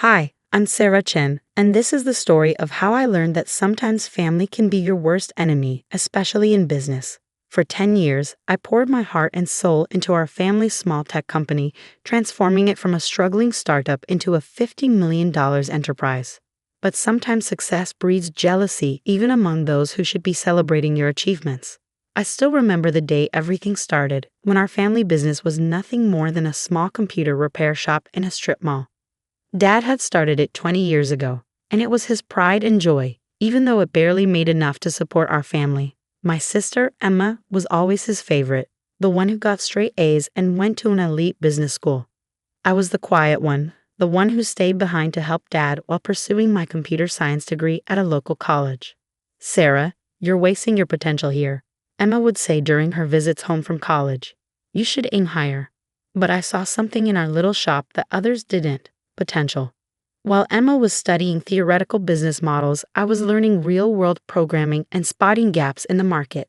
Hi, I'm Sarah Chen, and this is the story of how I learned that sometimes family can be your worst enemy, especially in business. For 10 years, I poured my heart and soul into our family's small tech company, transforming it from a struggling startup into a $50 million enterprise. But sometimes success breeds jealousy even among those who should be celebrating your achievements. I still remember the day everything started, when our family business was nothing more than a small computer repair shop in a strip mall. Dad had started it 20 years ago, and it was his pride and joy, even though it barely made enough to support our family. My sister, Emma, was always his favorite, the one who got straight A's and went to an elite business school. I was the quiet one, the one who stayed behind to help Dad while pursuing my computer science degree at a local college. "Sarah, you're wasting your potential here," Emma would say during her visits home from college. "You should aim higher." But I saw something in our little shop that others didn't: potential. While Emma was studying theoretical business models, I was learning real-world programming and spotting gaps in the market.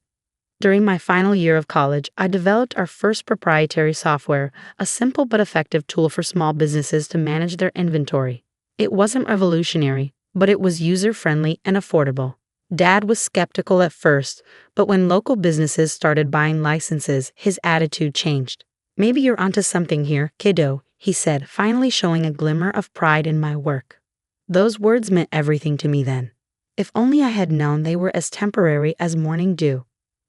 During my final year of college, I developed our first proprietary software, a simple but effective tool for small businesses to manage their inventory. It wasn't revolutionary, but it was user-friendly and affordable. Dad was skeptical at first, but when local businesses started buying licenses, his attitude changed. "Maybe you're onto something here, kiddo," he said, finally showing a glimmer of pride in my work. Those words meant everything to me then. If only I had known they were as temporary as morning dew.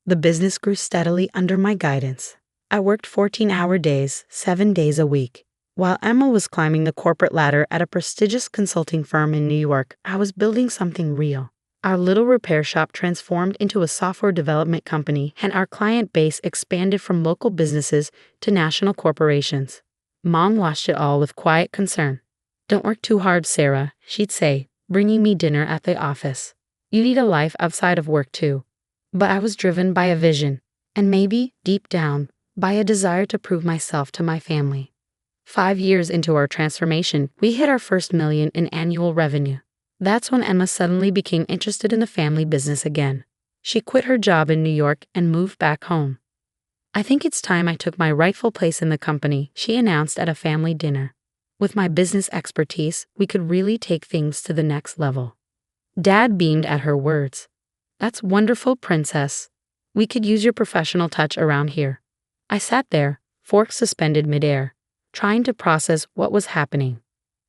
The business grew steadily under my guidance. I worked 14-hour days, 7 days a week. While Emma was climbing the corporate ladder at a prestigious consulting firm in New York, I was building something real. Our little repair shop transformed into a software development company, and our client base expanded from local businesses to national corporations. Mom watched it all with quiet concern. "Don't work too hard, Sarah," she'd say, bringing me dinner at the office. "You need a life outside of work too." But I was driven by a vision, and maybe, deep down, by a desire to prove myself to my family. 5 years into our transformation, we hit our first million in annual revenue. That's when Emma suddenly became interested in the family business again. She quit her job in New York and moved back home. "I think it's time I took my rightful place in the company," she announced at a family dinner. "With my business expertise, we could really take things to the next level." Dad beamed at her words. "That's wonderful, princess. We could use your professional touch around here." I sat there, fork suspended midair, trying to process what was happening.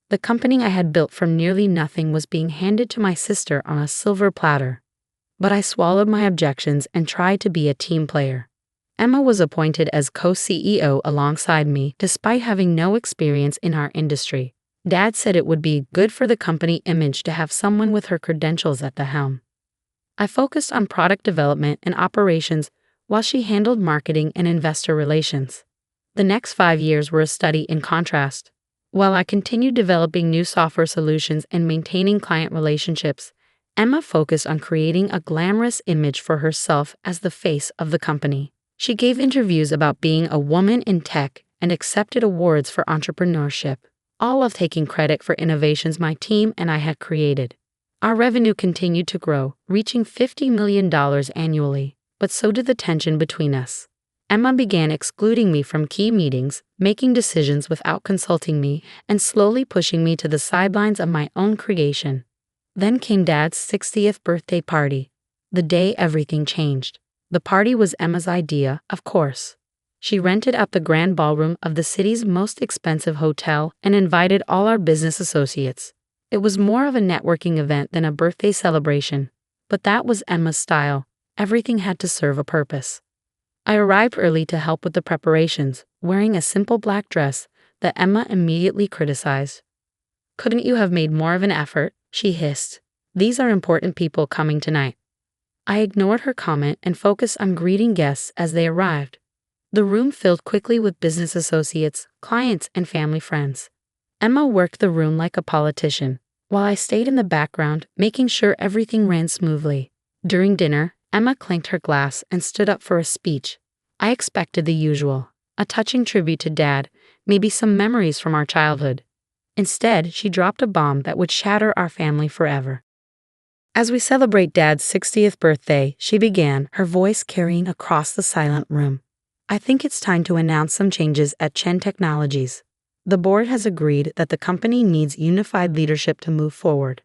The company I had built from nearly nothing was being handed to my sister on a silver platter. But I swallowed my objections and tried to be a team player. Emma was appointed as co-CEO alongside me, despite having no experience in our industry. Dad said it would be good for the company image to have someone with her credentials at the helm. I focused on product development and operations while she handled marketing and investor relations. The next 5 years were a study in contrast. While I continued developing new software solutions and maintaining client relationships, Emma focused on creating a glamorous image for herself as the face of the company. She gave interviews about being a woman in tech and accepted awards for entrepreneurship, all of taking credit for innovations my team and I had created. Our revenue continued to grow, reaching $50 million annually, but so did the tension between us. Emma began excluding me from key meetings, making decisions without consulting me, and slowly pushing me to the sidelines of my own creation. Then came Dad's 60th birthday party. The day everything changed. The party was Emma's idea, of course. She rented out the grand ballroom of the city's most expensive hotel and invited all our business associates. It was more of a networking event than a birthday celebration, but that was Emma's style. Everything had to serve a purpose. I arrived early to help with the preparations, wearing a simple black dress that Emma immediately criticized. "Couldn't you have made more of an effort?" she hissed. "These are important people coming tonight." I ignored her comment and focused on greeting guests as they arrived. The room filled quickly with business associates, clients, and family friends. Emma worked the room like a politician, while I stayed in the background, making sure everything ran smoothly. During dinner, Emma clanked her glass and stood up for a speech. I expected the usual, a touching tribute to Dad, maybe some memories from our childhood. Instead, she dropped a bomb that would shatter our family forever. "As we celebrate Dad's 60th birthday," she began, her voice carrying across the silent room, "I think it's time to announce some changes at Chen Technologies. The board has agreed that the company needs unified leadership to move forward.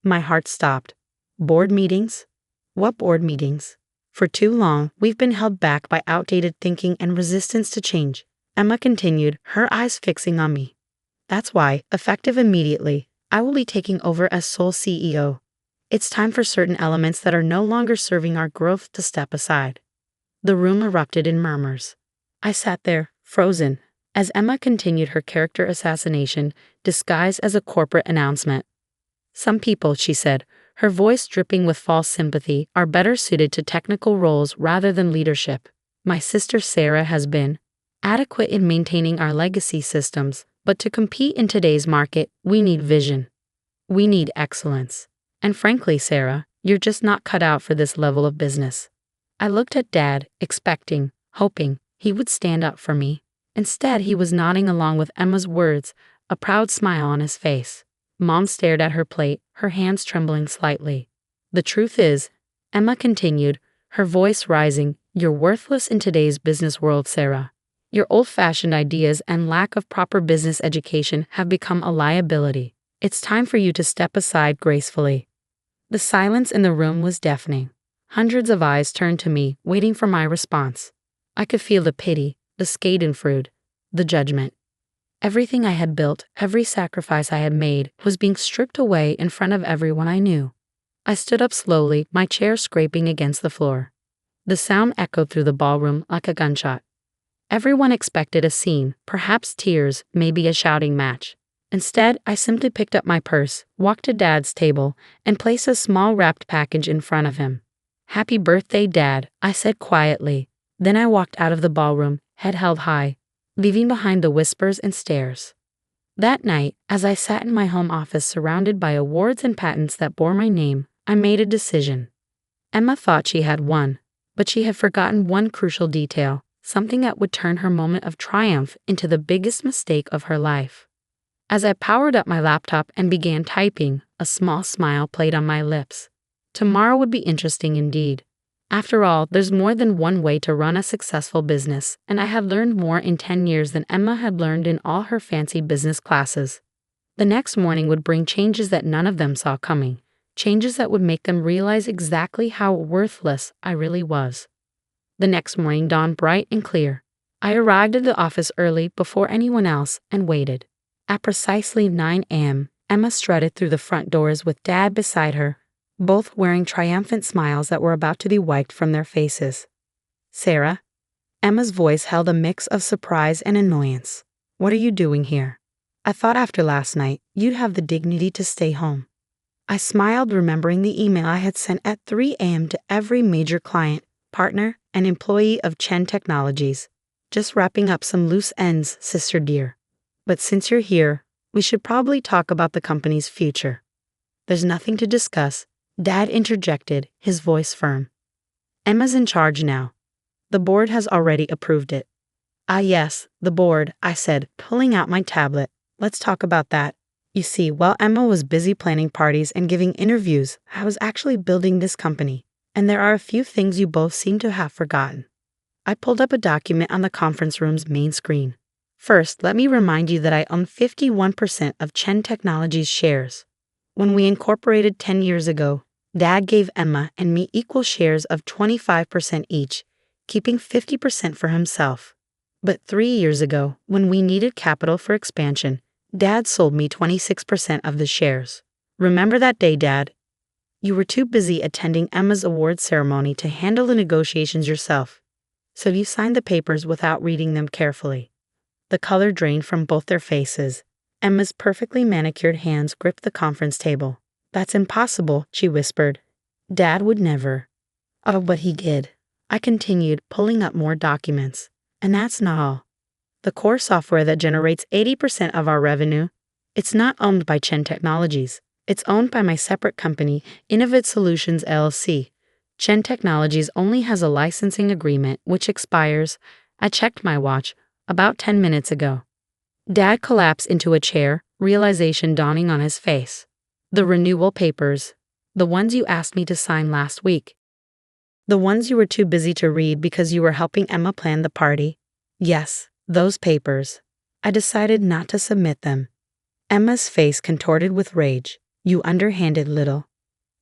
My heart stopped. Board meetings? What board meetings? For too long, we've been held back by outdated thinking and resistance to change, Emma continued, her eyes fixing on me. That's why, effective immediately, I will be taking over as sole CEO. It's time for certain elements that are no longer serving our growth to step aside. The room erupted in murmurs. I sat there, frozen, as Emma continued her character assassination disguised as a corporate announcement. Some people, she said, her voice dripping with false sympathy, are better suited to technical roles rather than leadership. My sister Sarah has been adequate in maintaining our legacy systems, but to compete in today's market, we need vision. We need excellence. And frankly, Sarah, you're just not cut out for this level of business. I looked at Dad, expecting, hoping, he would stand up for me. Instead, he was nodding along with Emma's words, a proud smile on his face. Mom stared at her plate, her hands trembling slightly. The truth is, Emma continued, her voice rising, you're worthless in today's business world, Sarah. Your old-fashioned ideas and lack of proper business education have become a liability. It's time for you to step aside gracefully. The silence in the room was deafening. Hundreds of eyes turned to me, waiting for my response. I could feel the pity, the schadenfreude, the judgment. Everything I had built, every sacrifice I had made, was being stripped away in front of everyone I knew. I stood up slowly, my chair scraping against the floor. The sound echoed through the ballroom like a gunshot. Everyone expected a scene, perhaps tears, maybe a shouting match. Instead, I simply picked up my purse, walked to Dad's table, and placed a small wrapped package in front of him. Happy birthday, Dad, I said quietly. Then I walked out of the ballroom, head held high, leaving behind the whispers and stares. That night, as I sat in my home office surrounded by awards and patents that bore my name, I made a decision. Emma thought she had won, but she had forgotten one crucial detail, something that would turn her moment of triumph into the biggest mistake of her life. As I powered up my laptop and began typing, a small smile played on my lips. Tomorrow would be interesting indeed. After all, there's more than one way to run a successful business, and I had learned more in 10 years than Emma had learned in all her fancy business classes. The next morning would bring changes that none of them saw coming, changes that would make them realize exactly how worthless I really was. The next morning dawned bright and clear. I arrived at the office early before anyone else and waited. At precisely 9 a.m., Emma strutted through the front doors with Dad beside her, both wearing triumphant smiles that were about to be wiped from their faces. Sarah? Emma's voice held a mix of surprise and annoyance. What are you doing here? I thought after last night, you'd have the dignity to stay home. I smiled, remembering the email I had sent at 3 a.m. to every major client, partner, and employee of Chen Technologies. Just wrapping up some loose ends, sister dear. But since you're here, we should probably talk about the company's future. There's nothing to discuss, Dad interjected, his voice firm. Emma's in charge now. The board has already approved it. Ah yes, the board, I said, pulling out my tablet. Let's talk about that. You see, while Emma was busy planning parties and giving interviews, I was actually building this company, and there are a few things you both seem to have forgotten. I pulled up a document on the conference room's main screen. First, let me remind you that I own 51% of Chen Technologies shares. When we incorporated 10 years ago, Dad gave Emma and me equal shares of 25% each, keeping 50% for himself. But 3 years ago, when we needed capital for expansion, Dad sold me 26% of the shares. Remember that day, Dad? You were too busy attending Emma's award ceremony to handle the negotiations yourself, so you signed the papers without reading them carefully. The color drained from both their faces. Emma's perfectly manicured hands gripped the conference table. That's impossible, she whispered. Dad would never. Oh, but he did. I continued, pulling up more documents. And that's not all. The core software that generates 80% of our revenue, it's not owned by Chen Technologies. It's owned by my separate company, Innovate Solutions LLC. Chen Technologies only has a licensing agreement which expires, I checked my watch, about 10 minutes ago. Dad collapsed into a chair, realization dawning on his face. The renewal papers. The ones you asked me to sign last week. The ones you were too busy to read because you were helping Emma plan the party. Yes, those papers. I decided not to submit them. Emma's face contorted with rage. You underhanded little.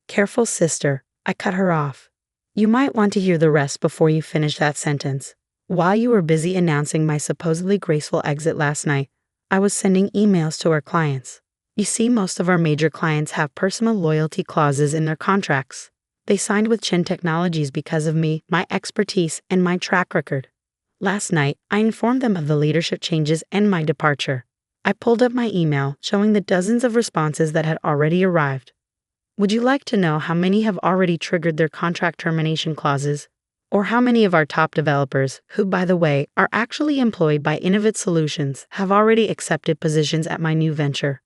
Careful, sister, I cut her off. You might want to hear the rest before you finish that sentence. While you were busy announcing my supposedly graceful exit last night, I was sending emails to our clients. You see, most of our major clients have personal loyalty clauses in their contracts. They signed with Chen Technologies because of me, my expertise, and my track record. Last night, I informed them of the leadership changes and my departure. I pulled up my email showing the dozens of responses that had already arrived. Would you like to know how many have already triggered their contract termination clauses? Or how many of our top developers, who, by the way, are actually employed by Innovate Solutions, have already accepted positions at my new venture?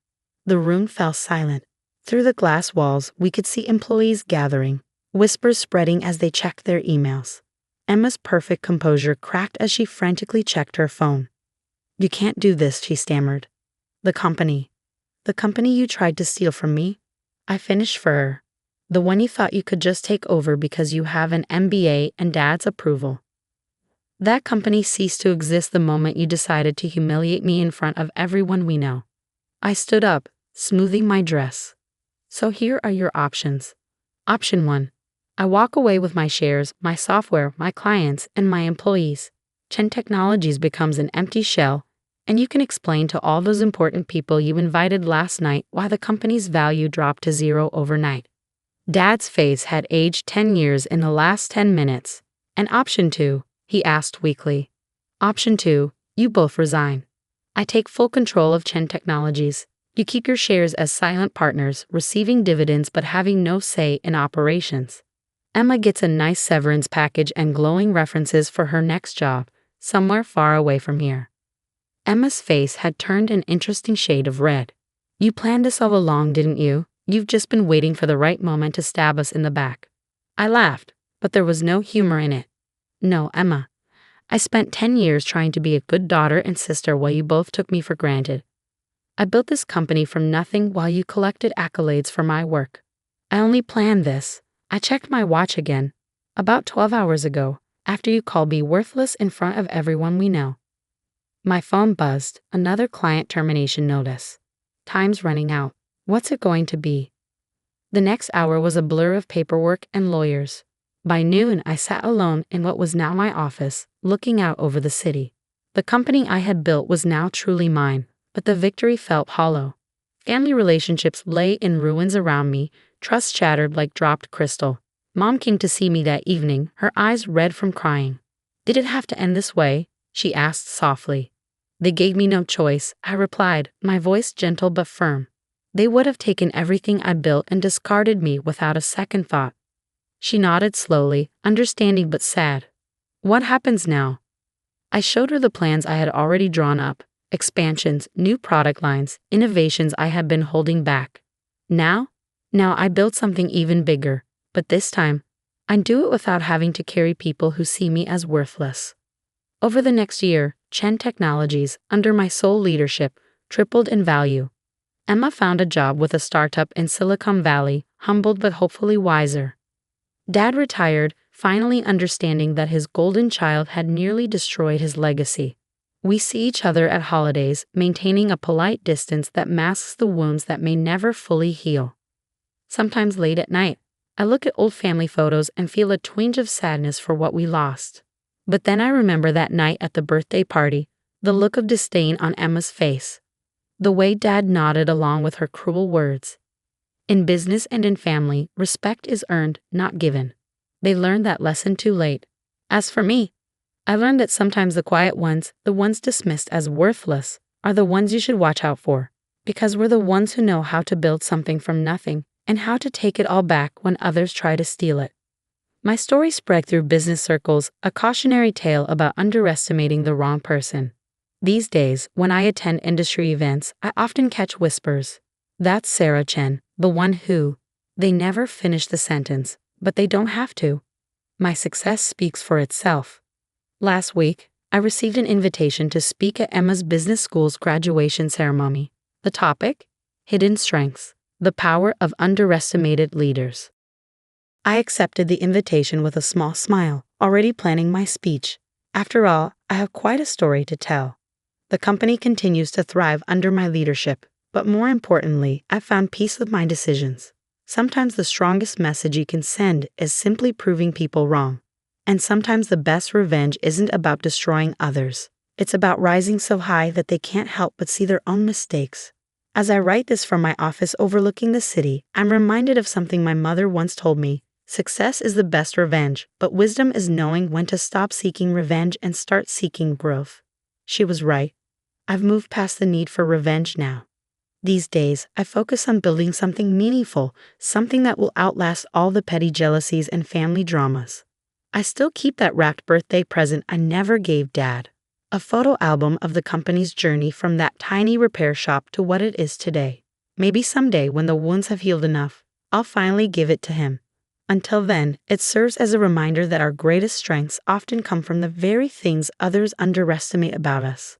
The room fell silent. Through the glass walls, we could see employees gathering, whispers spreading as they checked their emails. Emma's perfect composure cracked as she frantically checked her phone. You can't do this, she stammered. The company you tried to steal from me? I finished for her. The one you thought you could just take over because you have an MBA and Dad's approval. That company ceased to exist the moment you decided to humiliate me in front of everyone we know. I stood up, smoothing my dress. So here are your options. Option 1. I walk away with my shares, my software, my clients, and my employees. Chen Technologies becomes an empty shell, and you can explain to all those important people you invited last night why the company's value dropped to zero overnight. Dad's face had aged 10 years in the last 10 minutes. And option 2, he asked weakly. Option 2, you both resign. I take full control of Chen Technologies. You keep your shares as silent partners, receiving dividends but having no say in operations. Emma gets a nice severance package and glowing references for her next job, somewhere far away from here. Emma's face had turned an interesting shade of red. You planned this all along, didn't you? You've just been waiting for the right moment to stab us in the back. I laughed, but there was no humor in it. No, Emma. I spent 10 years trying to be a good daughter and sister while you both took me for granted. I built this company from nothing while you collected accolades for my work. I only planned this. I checked my watch again, about 12 hours ago, after you called me worthless in front of everyone we know. My phone buzzed, another client termination notice. Time's running out. What's it going to be? The next hour was a blur of paperwork and lawyers. By noon, I sat alone in what was now my office, looking out over the city. The company I had built was now truly mine, but the victory felt hollow. Family relationships lay in ruins around me, trust shattered like dropped crystal. Mom came to see me that evening, her eyes red from crying. Did it have to end this way? She asked softly. They gave me no choice, I replied, my voice gentle but firm. They would have taken everything I built and discarded me without a second thought. She nodded slowly, understanding but sad. What happens now? I showed her the plans I had already drawn up, expansions, new product lines, innovations I had been holding back. Now I built something even bigger, but this time, I'd do it without having to carry people who see me as worthless. Over the next year, Chen Technologies, under my sole leadership, tripled in value. Emma found a job with a startup in Silicon Valley, humbled but hopefully wiser. Dad retired, finally understanding that his golden child had nearly destroyed his legacy. We see each other at holidays, maintaining a polite distance that masks the wounds that may never fully heal. Sometimes late at night, I look at old family photos and feel a twinge of sadness for what we lost. But then I remember that night at the birthday party, the look of disdain on Emma's face. The way Dad nodded along with her cruel words. In business and in family, respect is earned, not given. They learned that lesson too late. As for me, I learned that sometimes the quiet ones, the ones dismissed as worthless, are the ones you should watch out for, because we're the ones who know how to build something from nothing and how to take it all back when others try to steal it. My story spread through business circles, a cautionary tale about underestimating the wrong person. These days, when I attend industry events, I often catch whispers. That's Sarah Chen, the one who. They never finish the sentence, but they don't have to. My success speaks for itself. Last week, I received an invitation to speak at Emma's Business School's graduation ceremony. The topic? Hidden Strengths, the Power of Underestimated Leaders. I accepted the invitation with a small smile, already planning my speech. After all, I have quite a story to tell. The company continues to thrive under my leadership, but more importantly, I found peace with my decisions. Sometimes the strongest message you can send is simply proving people wrong. And sometimes the best revenge isn't about destroying others. It's about rising so high that they can't help but see their own mistakes. As I write this from my office overlooking the city, I'm reminded of something my mother once told me. Success is the best revenge, but wisdom is knowing when to stop seeking revenge and start seeking growth. She was right. I've moved past the need for revenge now. These days, I focus on building something meaningful, something that will outlast all the petty jealousies and family dramas. I still keep that wrapped birthday present I never gave Dad. A photo album of the company's journey from that tiny repair shop to what it is today. Maybe someday, when the wounds have healed enough, I'll finally give it to him. Until then, it serves as a reminder that our greatest strengths often come from the very things others underestimate about us.